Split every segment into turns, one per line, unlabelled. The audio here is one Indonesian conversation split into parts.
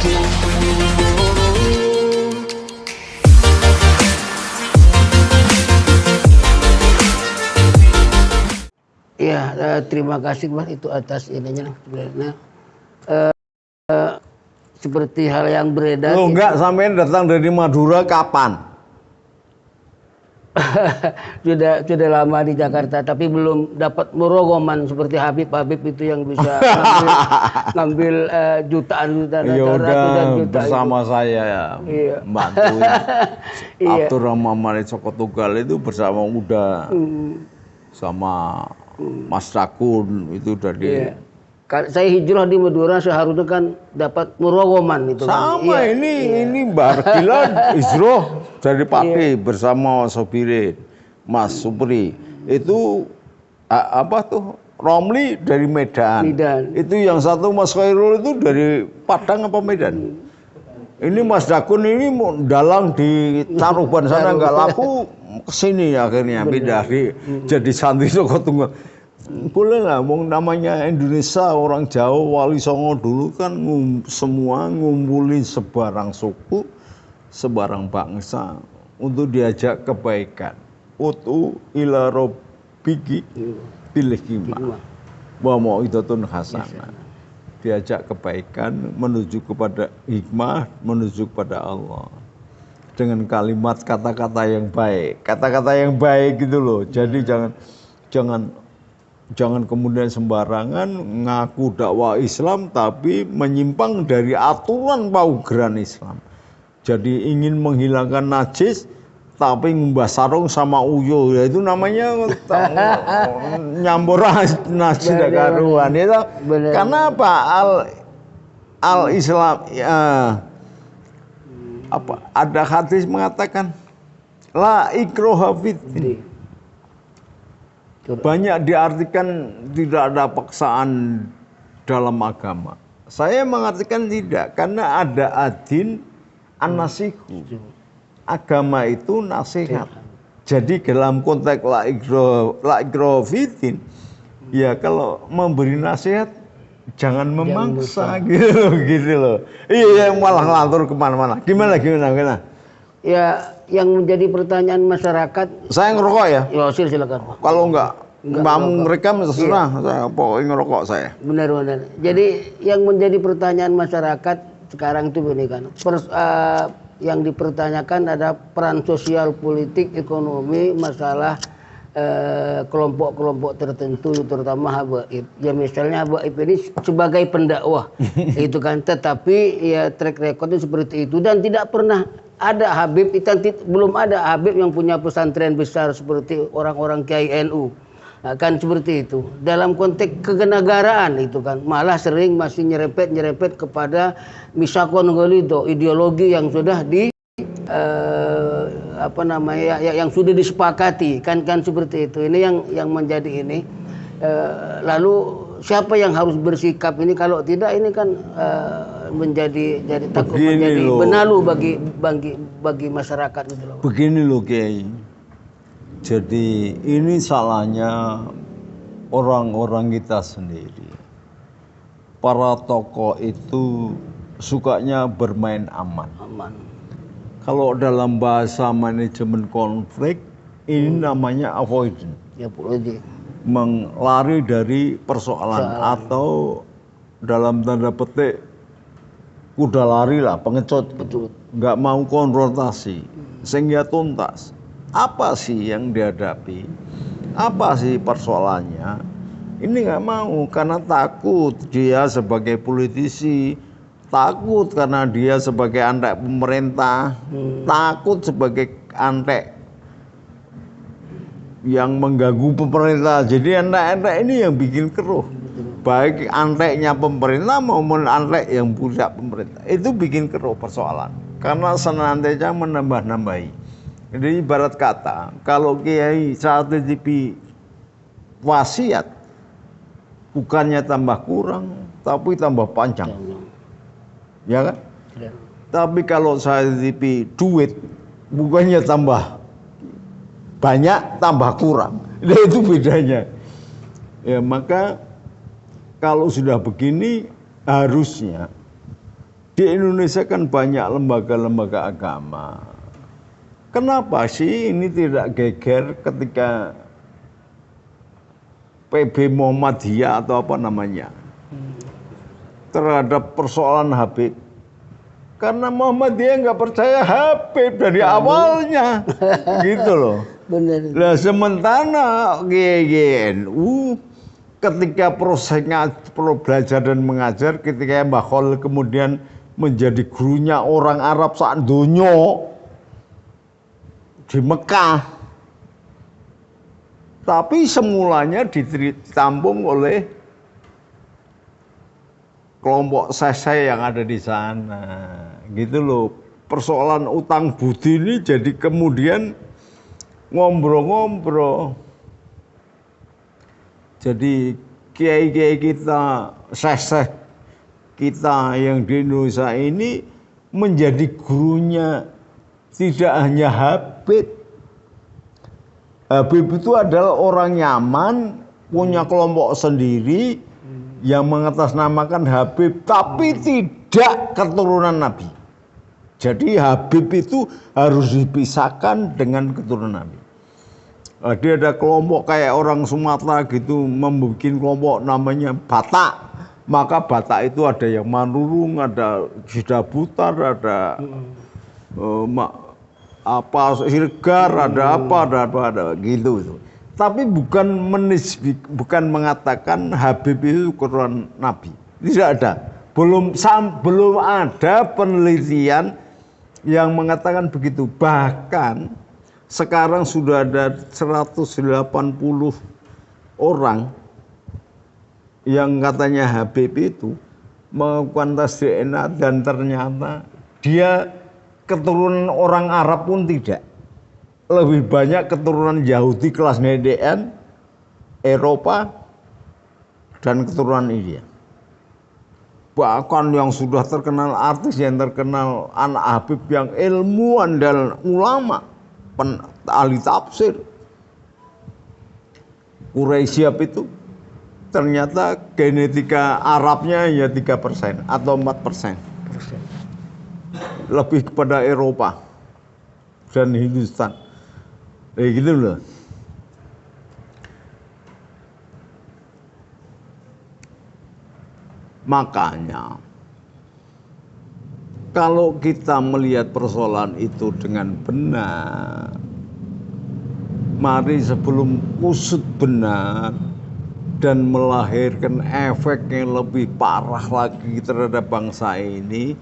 Ya, terima kasih Mas itu atas ininya sebenarnya. Seperti hal yang beredar.
Lo enggak sampein datang dari Madura kapan?
sudah lama di Jakarta, tapi belum dapat murogoman seperti Habib itu yang bisa ngambil jutaan
Ya udah
juta
bersama
itu.
saya ya,
Iya.
bantuin.
Iya.
Abdurrahman Malik Soko Tunggal itu bersama udah sama Mas Rakun itu dari.
Iya. Saya hijrah di Madura seharusnya kan dapat murogoman itu kan.
Sama
Iya.
ini Mbak Arkila hijrah dari Pati bersama Sobirin, Mas Supri. Itu apa tuh? Romli dari Medan. Itu yang satu Mas Khairul itu dari Padang apa Medan? Ini Mas Dakun ini mau dalang di Caruban sana nggak laku, kesini akhirnya pindah jadi santri Soko Tunggal. Boleh lah, namanya Indonesia orang Jawa, Wali Songo dulu kan semua ngumpulin sebarang suku, sebarang bangsa untuk diajak kebaikan. Utu ila robbiki bil hikmah wa mau'izatun hasanah. Diajak kebaikan menuju kepada hikmah, menuju kepada Allah. Dengan kalimat kata-kata yang baik. Kata-kata yang baik gitu loh. Jadi jangan kemudian sembarangan ngaku dakwah Islam tapi menyimpang dari aturan paugeran Islam. Jadi ingin menghilangkan najis tapi ngembah sarung sama uyo, ya itu namanya nyampur najis karuan itu. Karena apa? Al Islam apa? Ada hadis mengatakan la ikraha fiddin. Banyak diartikan tidak ada paksaan dalam agama. Saya mengartikan tidak, karena ada adin an-nasihu. Agama itu nasihat. Jadi dalam konteks la ikraha fiddin, ya kalau memberi nasihat jangan memaksa gitu loh. Iya malah ngelantur kemana-mana. Gimana?
Ya, yang menjadi pertanyaan masyarakat.
Saya ngerokok ya.
Ya, silakan.
Kalau enggak mereka terserah. Saya pokoknya ngerokok saya.
Benar. Jadi yang menjadi pertanyaan masyarakat sekarang itu ini kan. Yang dipertanyakan ada peran sosial, politik, ekonomi, masalah kelompok-kelompok tertentu, terutama habaib. Ya misalnya habaib ini sebagai pendakwah, itu kan. Tetapi ya track recordnya seperti itu dan tidak pernah ada Habib, belum ada Habib yang punya pesantren besar seperti orang-orang Kiai NU. Nah, kan seperti itu. Dalam konteks kenegaraan itu kan malah sering masih nyerempet kepada misakon golido, ideologi yang sudah yang sudah disepakati kan seperti itu. Ini yang menjadi ini. Lalu siapa yang harus bersikap ini, kalau tidak ini kan menjadi takut menjadi benalu bagi masyarakat gitu loh.
Begini loh Kiai. Jadi ini salahnya orang-orang kita sendiri. Para tokoh itu sukanya bermain aman. Kalau dalam bahasa manajemen konflik ini namanya avoidance.
Ya,
menglari dari persoalan atau dalam tanda petik kuda lari lah, pengecut.
Betul.
Nggak mau konfrontasi sehingga tuntas. Apa sih yang dihadapi? Apa sih persoalannya? Ini nggak mau karena takut dia sebagai politisi, takut karena dia sebagai antek pemerintah, takut sebagai antek yang mengganggu pemerintah. Jadi antek-antek ini yang bikin keruh. Baik anteknya pemerintah maupun antek yang punya pemerintah. Itu bikin keruh persoalan. Karena senantiasa menambah-nambahi. Jadi ibarat kata, kalau Kiai saat titipi wasiat, bukannya tambah kurang, tapi tambah panjang. Ya kan? Ya. Tapi kalau saya titipi duit, bukannya tambah banyak, tambah kurang. Nah, itu bedanya. Ya, maka kalau sudah begini harusnya Di Indonesia kan banyak lembaga-lembaga agama. Kenapa sih ini tidak geger ketika PB Muhammadiyah atau apa namanya terhadap persoalan Habib? Karena Muhammadiyah nggak percaya Habib dari awalnya, gitu loh.
Benar.
Nah sementara GNU ketika prosesnya belajar dan mengajar, ketika Mbah Khalil kemudian menjadi gurunya orang Arab sak donya di Mekah, tapi semulanya ditampung oleh kelompok sesai yang ada di sana, gitu loh. Persoalan utang budi ini jadi kemudian ngobrol-ngobrol. Jadi kiai-kiai kita, seseh kita yang di Indonesia ini menjadi gurunya tidak hanya Habib. Habib itu adalah orang Yaman, punya kelompok sendiri yang mengatasnamakan Habib, tapi tidak keturunan Nabi. Jadi Habib itu harus dipisahkan dengan keturunan Nabi. Dia ada kelompok kayak orang Sumatera gitu, membuat kelompok namanya Batak. Maka Batak itu ada yang Manurung, ada Sidabutar, ada Siregar, ada apa gitu. Tapi bukan mengatakan Habib itu keturunan Nabi. Tidak ada. Belum ada penelitian yang mengatakan begitu. Bahkan sekarang sudah ada 180 orang yang katanya Habib itu melakukan tes DNA dan ternyata dia keturunan orang Arab pun tidak. Lebih banyak keturunan Yahudi kelas NDN, Eropa, dan keturunan India. Bahkan yang sudah terkenal artis, yang terkenal anak Habib yang ilmuwan dan ulama, ahli tafsir, Quraisyab itu ternyata genetika Arabnya ya 3% atau 4%. Lebih kepada Eropa dan Hindustan. Gitu loh. Makanya kalau kita melihat persoalan itu dengan benar, mari sebelum usut benar dan melahirkan efek yang lebih parah lagi terhadap bangsa ini,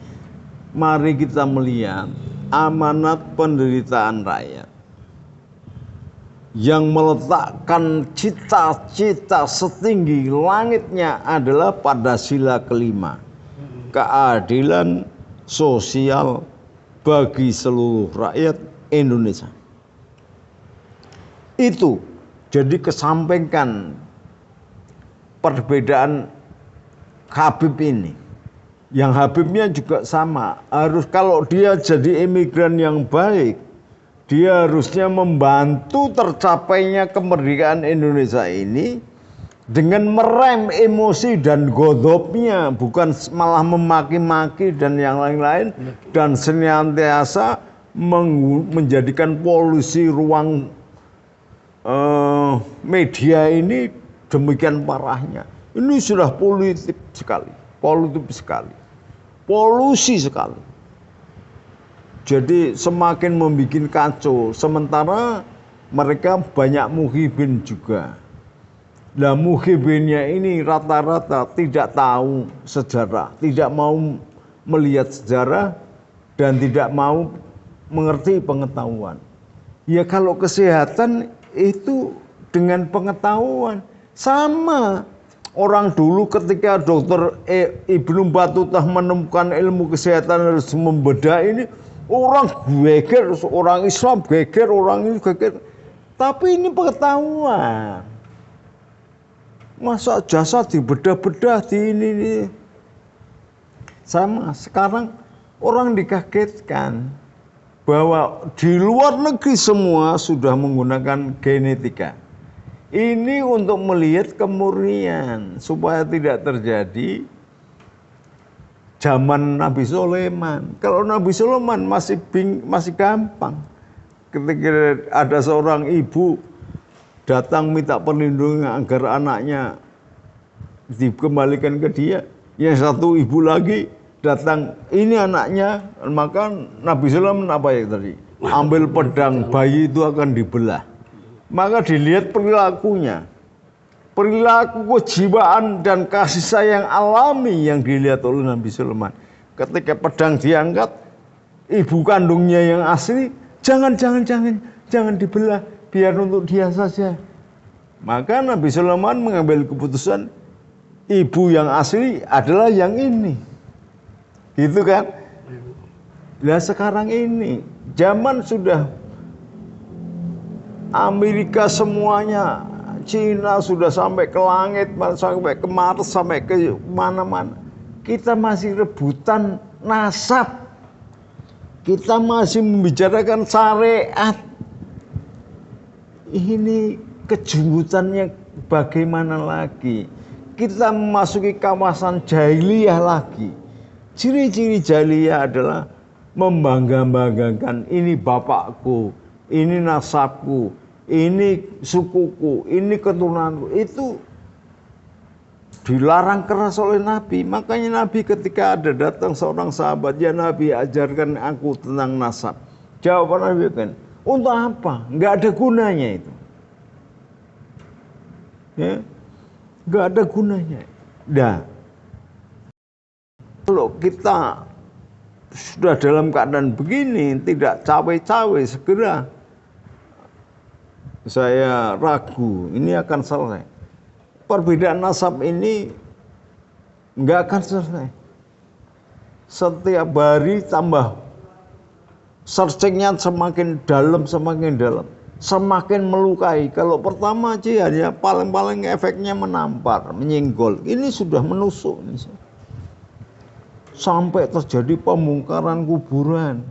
mari kita melihat amanat penderitaan rakyat yang meletakkan cita-cita setinggi langitnya adalah pada sila kelima, keadilan sosial bagi seluruh rakyat Indonesia. Itu jadi kesampingkan perbedaan Habib ini. Yang Habibnya juga sama, harus kalau dia jadi imigran yang baik, dia harusnya membantu tercapainya kemerdekaan Indonesia ini dengan merem emosi dan godopnya, bukan malah memaki-maki dan yang lain-lain, dan senantiasa menjadikan polusi ruang media ini demikian parahnya. Ini sudah politik sekali, polusi sekali. Jadi semakin membuat kacau, sementara mereka banyak muhibin juga. Nah muhibinnya ini rata-rata tidak tahu sejarah, tidak mau melihat sejarah, dan tidak mau mengerti pengetahuan. Ya kalau kesehatan itu dengan pengetahuan sama. Orang dulu ketika Dr. Ibnu Battuta menemukan ilmu kesehatan harus membedah ini, orang geger, orang Islam geger, orang ini geger. Tapi ini pengetahuan. Masa jasad dibedah-bedah di ini. Sama, sekarang orang dikagetkan bahwa di luar negeri semua sudah menggunakan genetika. Ini untuk melihat kemurnian supaya tidak terjadi zaman Nabi Sulaiman. Kalau Nabi Sulaiman masih gampang. Ketika ada seorang ibu datang minta perlindungan agar anaknya dikembalikan ke dia, yang satu ibu lagi datang, ini anaknya, maka Nabi Sulaiman apa ya tadi? Ambil pedang, bayi itu akan dibelah. Maka dilihat perilakunya. Perilaku kejiwaan dan kasih sayang alami yang dilihat oleh Nabi Sulaiman. Ketika pedang diangkat, ibu kandungnya yang asli, jangan dibelah, biar untuk dia saja. Maka Nabi Sulaiman mengambil keputusan, ibu yang asli adalah yang ini. Gitu kan? Nah sekarang ini, zaman sudah Amerika semuanya, Cina sudah sampai ke langit, sampai ke Mars, sampai ke mana-mana. Kita masih rebutan nasab. Kita masih membicarakan syariat. Ini kejumutannya bagaimana lagi? Kita memasuki kawasan jahiliyah lagi. Ciri-ciri jahiliyah adalah membangga-banggakan ini bapakku, ini nasabku, ini sukuku, ini keturunanku. Itu dilarang keras oleh Nabi. Makanya Nabi ketika ada datang seorang sahabat, ya Nabi ajarkan aku tentang nasab. Jawaban Nabi kan, untuk apa? Nggak ada gunanya itu. Ya, nggak ada gunanya. Nah, kalau kita sudah dalam keadaan begini, tidak cawe-cawe, segera saya ragu ini akan selesai. Perbedaan nasab ini nggak akan selesai. Setiap hari tambah searchingnya semakin dalam, semakin melukai. Kalau pertama aja hanya paling efeknya menampar, menyenggol. Ini sudah menusuk. Sampai terjadi pembongkaran kuburan.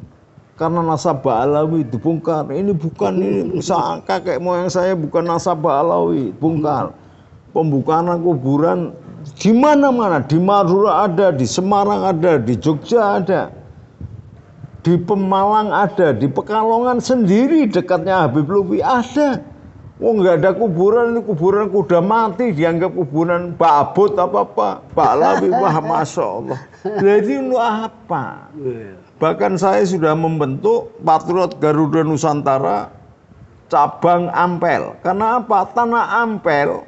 Karena nasab Ba'alawi dibongkar. Ini bukan, ini kakek moyang saya bukan nasab Ba'alawi, bongkar. Pembongkaran kuburan di mana-mana, di Madura ada, di Semarang ada, di Jogja ada, di Pemalang ada, di Pekalongan sendiri dekatnya Habib Lutfi ada. Oh nggak ada kuburan, ini kuburan kuda mati, dianggap kuburan Pak Abud apa-apa, Pak Lawi, wah Masya Allah. Jadi untuk apa? Bahkan saya sudah membentuk Patriot Garuda Nusantara cabang Ampel. Karena apa? Tanah Ampel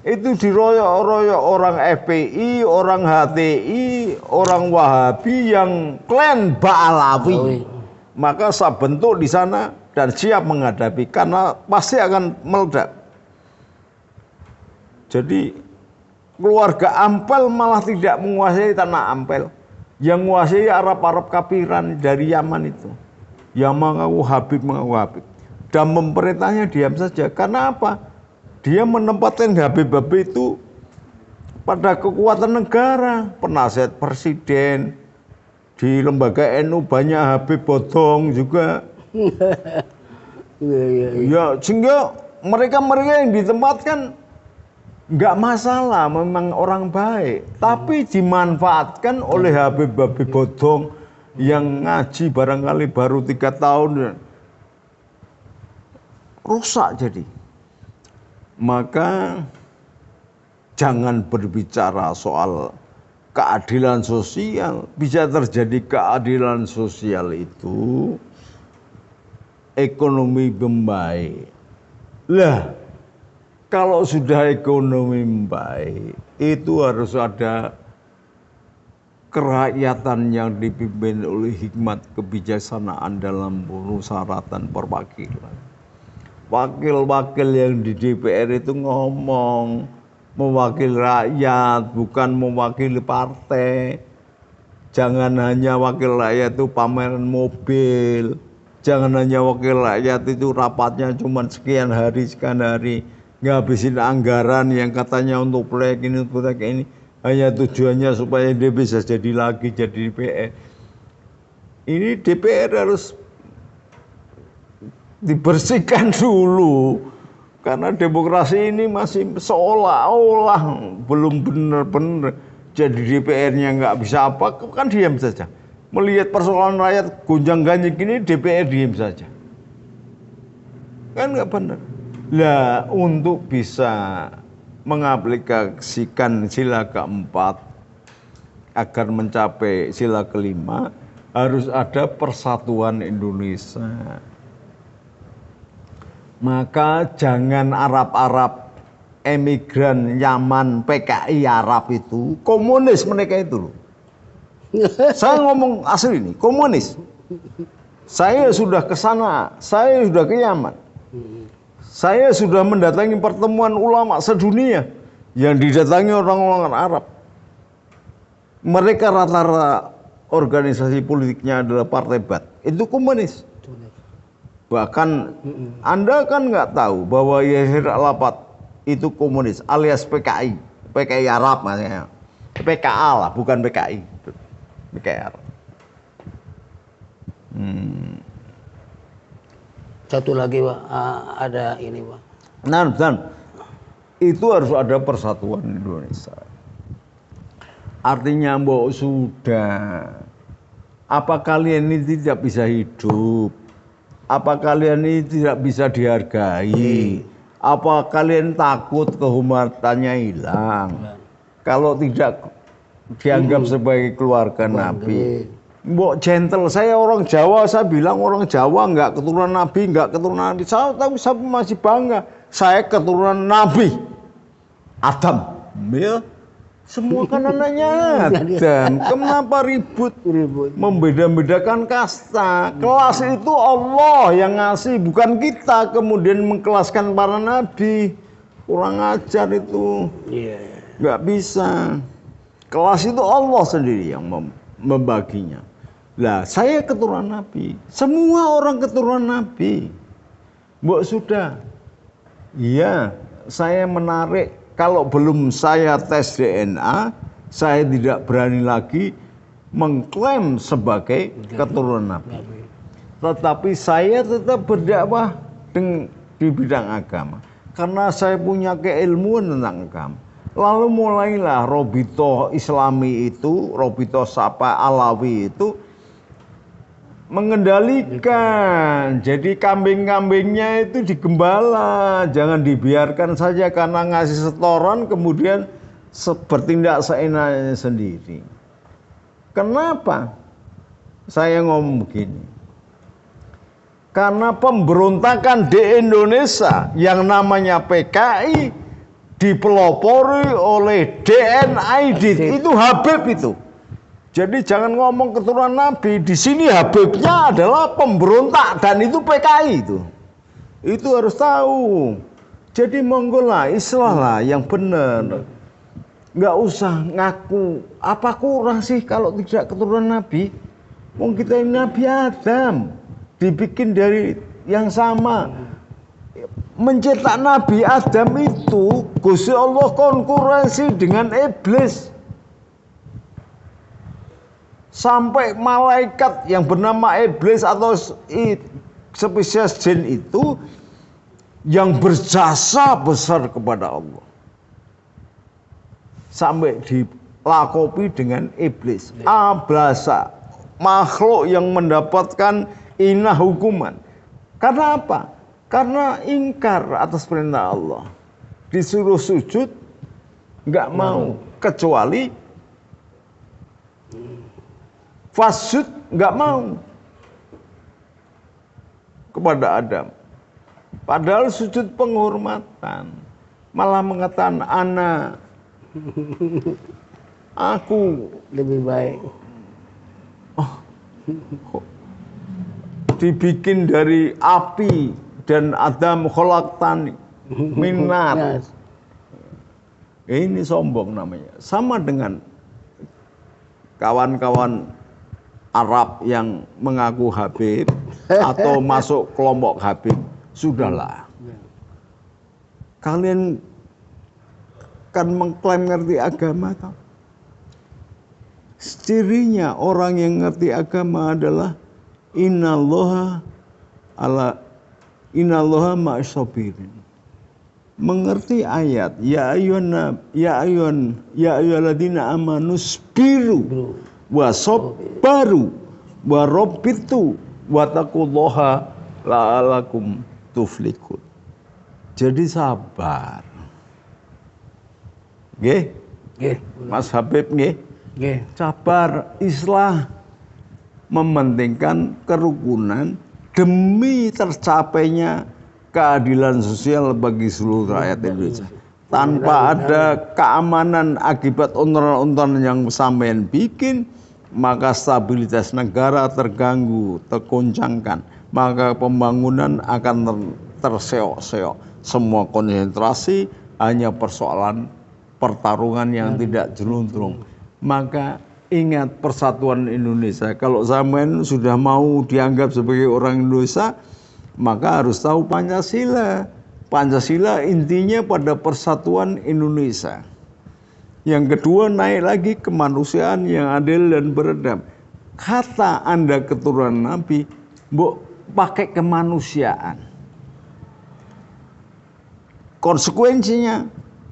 itu diroyok-royok orang FPI, orang HTI, orang Wahabi yang klan Ba'alawi. Maka saya bentuk di sana dan siap menghadapi karena pasti akan meledak. Jadi keluarga Ampel malah tidak menguasai tanah Ampel. Yang menguasai Arab kafiran dari Yaman itu. Yang mengaku Habib. Dan pemerintahnya diam saja. Karena apa? Dia menempatkan Habib-Habib itu pada kekuatan negara. Penasihat presiden. Di lembaga NU banyak Habib bodong juga. Ya, sehingga mereka yang ditempatkan nggak masalah, memang orang baik, tapi dimanfaatkan oleh Habib-Habib bodong yang ngaji barangkali baru 3 tahun, rusak jadi. Maka jangan berbicara soal keadilan sosial. Bisa terjadi keadilan sosial itu ekonomi membaik. Lah, kalau sudah ekonomi membaik, itu harus ada kerakyatan yang dipimpin oleh hikmat kebijaksanaan dalam permusyawaratan perwakilan. Wakil-wakil yang di DPR itu ngomong, mewakili rakyat, bukan mewakili partai. Jangan hanya wakil rakyat itu pameran mobil. Jangan hanya wakil rakyat itu rapatnya cuma sekian hari, ngabisin anggaran yang katanya untuk proyek ini, proyek ini. Hanya tujuannya supaya dia bisa jadi lagi jadi DPR. Ini DPR harus dibersihkan dulu. Karena demokrasi ini masih seolah-olah belum benar-benar. jadi DPR-nya nggak bisa apa, kan diam saja. Melihat persoalan rakyat gonjang-ganjing ini, DPR diam saja. Kan nggak benar. Lah, untuk bisa mengaplikasikan sila keempat agar mencapai sila kelima, harus ada persatuan Indonesia. Maka jangan Arab-Arab, emigran Yaman, PKI Arab itu, komunis mereka itu loh. Saya ngomong asli ini, komunis. Saya sudah ke sana, saya sudah ke Yaman. Saya sudah mendatangi pertemuan ulama sedunia yang didatangi orang-orang Arab. Mereka rata-rata organisasi politiknya adalah Partai Baath. Itu komunis. Bahkan Anda kan nggak tahu bahwa Yasir Arafat itu komunis alias PKI, PKI Arab maksudnya, PKA lah, bukan PKI, PKI Arab.
Satu lagi Pak, ada ini Pak.
Nah, dan itu harus ada persatuan Indonesia. Artinya mbok sudah, apa kalian ini tidak bisa hidup? Apa kalian ini tidak bisa dihargai? Apa kalian takut kehormatannya hilang? Kalau tidak dianggap sebagai keluarga Nabi. Mbok gentle, saya orang Jawa, saya bilang orang Jawa nggak keturunan Nabi, nggak keturunan Nabi. Tapi saya masih bangga, saya keturunan Nabi. Adam, ya. Semua kan anaknya Adam. Kenapa ribut? Membeda-bedakan kasta. Kelas itu Allah yang ngasih, bukan kita kemudian mengkelaskan para nabi. Kurang ajar itu. Nggak bisa. Kelas itu Allah sendiri yang membaginya. Lah, saya keturunan nabi. Semua orang keturunan nabi. Mbok sudah. Iya, saya menarik. Kalau belum saya tes DNA, saya tidak berani lagi mengklaim sebagai keturunan Nabi. Tetapi saya tetap berdakwah di bidang agama. Karena saya punya keilmuan tentang agama. Lalu mulailah Robito Islami itu, Robito Sapa Alawi itu, mengendalikan. Jadi kambing-kambingnya itu digembala, jangan dibiarkan saja karena ngasih setoran kemudian bertindak seenaknya sendiri. Kenapa saya ngomong begini? Karena pemberontakan di Indonesia yang namanya PKI dipelopori oleh DNID, itu Habib itu. Jadi jangan ngomong keturunan Nabi, di sini Habibnya adalah pemberontak dan itu PKI itu. Itu harus tahu. Jadi monggo lah, islah lah yang benar. Nggak usah ngaku, apa kurang sih kalau tidak keturunan Nabi? Wong kita ini Nabi Adam, dibikin dari yang sama. Mencetak Nabi Adam itu, Gusti Allah konkurensi dengan iblis. Sampai malaikat yang bernama iblis atau spesies jin itu yang berjasa besar kepada Allah. Sampai dilakopi dengan iblis. Ablasa, makhluk yang mendapatkan inah hukuman. Karena apa? Karena ingkar atas perintah Allah. Disuruh sujud, nggak mau. Kecuali fasud, nggak mau kepada Adam. Padahal sujud penghormatan. Malah mengatakan aku
lebih baik.
Dibikin dari api dan Adam khalaqtani minar. Ini sombong namanya. Sama dengan kawan-kawan Arab yang mengaku Habib atau masuk kelompok Habib, sudahlah. Kalian kan mengklaim ngerti agama tau. Cirinya orang yang ngerti agama adalah innallaha ma'as sabirin. mengerti ayat ya ayyuhalladzina amanusbiru wasobbaru warobitu wataqullaha la'alakum tuflihun. Jadi sabar. Nggih?
Nggih.
Mas Habib nggih?
Nggih.
Sabar, islah mementingkan kerukunan demi tercapainya keadilan sosial bagi seluruh rakyat Indonesia. Tanpa ada keamanan akibat ontonan-ontonan yang sampean bikin, maka stabilitas negara terganggu, tergoncangkan. Maka pembangunan akan terseok-seok. Semua konsentrasi hanya persoalan pertarungan yang tidak jeluntrung. Maka ingat persatuan Indonesia. Kalau sampean sudah mau dianggap sebagai orang Indonesia, maka harus tahu Pancasila. Pancasila intinya pada persatuan Indonesia. Yang kedua, naik lagi kemanusiaan yang adil dan beradab. Kata Anda keturunan Nabi, mbok pakai kemanusiaan. Konsekuensinya,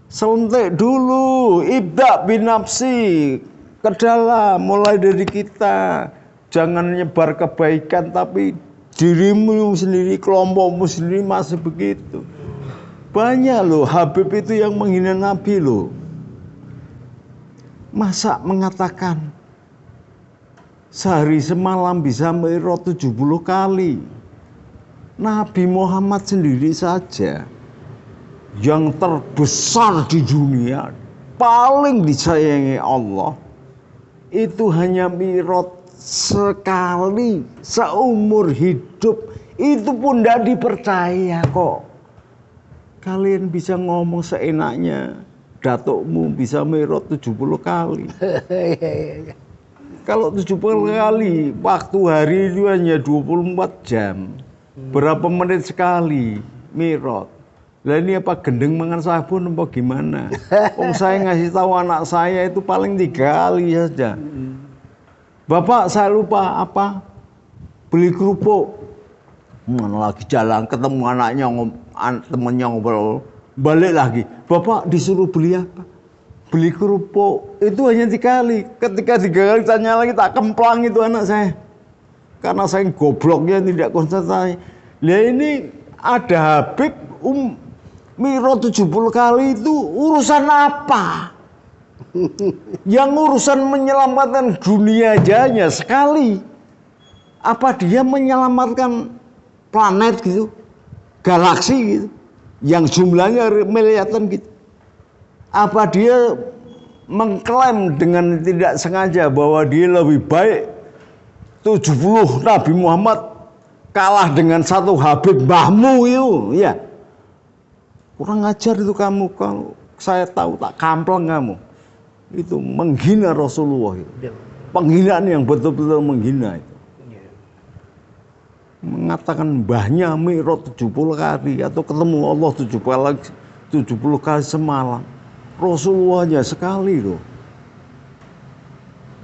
selentik dulu, ibda binafsi, ke dalam, mulai dari kita. Jangan nyebar kebaikan, tapi dirimu sendiri, kelompokmu sendiri masih begitu. Banyak loh, Habib itu yang menghina Nabi loh. Masa mengatakan sehari semalam bisa mi'raj 70 kali. Nabi Muhammad sendiri saja yang terbesar di dunia, paling disayangi Allah, itu hanya mi'raj sekali seumur hidup. Itu pun tidak dipercaya kok. Kalian bisa ngomong seenaknya, datukmu bisa mi'raj 70 kali. Kalau 70 kali, waktu hari itu hanya 24 jam. Berapa menit sekali mi'raj? Lah ini apa gendeng mangan sabun apa gimana? Saya ngasih tahu anak saya itu paling 3 kali saja. Bapak, saya lupa apa? Beli kerupuk. Lagi jalan ketemu anaknya, temennya ngobrol, balik lagi. Bapak disuruh beli apa? Beli kerupuk. Itu hanya 3 kali. Ketika 3 kali tanya lagi, tak kemplang itu anak saya. Karena saya gobloknya tidak konsentrasi. Lah ini ada Habib mi'raj 70 kali itu urusan apa? Yang urusan menyelamatkan dunia aja hanya sekali. Apa dia menyelamatkan planet gitu, galaksi gitu, yang jumlahnya miliaran gitu? Apa dia mengklaim dengan tidak sengaja bahwa dia lebih baik 70 Nabi Muhammad kalah dengan 1 Habib mbahmu itu? Ya, kurang ajar itu kamu. Kalau saya tahu tak kampleng kamu. Itu menghina Rasulullah itu. Penghinaan yang betul-betul menghina itu. Mengatakan mbahnya mi'raj 70 kali atau ketemu Allah 70 kali semalam. Rasulullahnya sekali loh.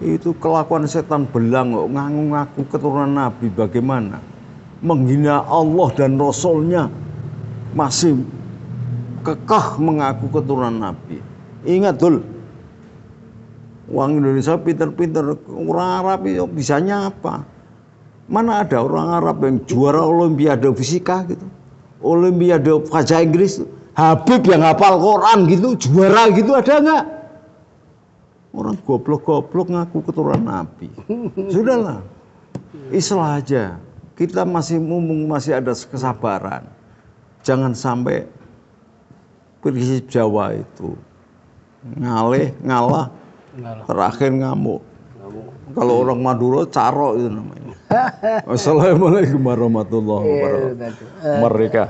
Itu kelakuan setan belang kok, ngaku-ngaku keturunan Nabi. Bagaimana menghina Allah dan Rasulnya, masih kekeh mengaku keturunan Nabi. Ingat dul, orang Indonesia pinter-pinter, orang Arab itu bisanya apa? Mana ada orang Arab yang juara Olimpiade fisika gitu, Olimpiade bahasa Inggris, Habib yang hafal Quran gitu, juara gitu, ada nggak? Orang goblok-goblok ngaku keturunan Nabi. Sudahlah, islah aja. Kita masih ada kesabaran. Jangan sampai prinsip Jawa itu ngalah, terakhir ngamuk. Kalau orang Madura caro itu namanya. Wassalamualaikum warahmatullahi wabarakatuh. Merdeka.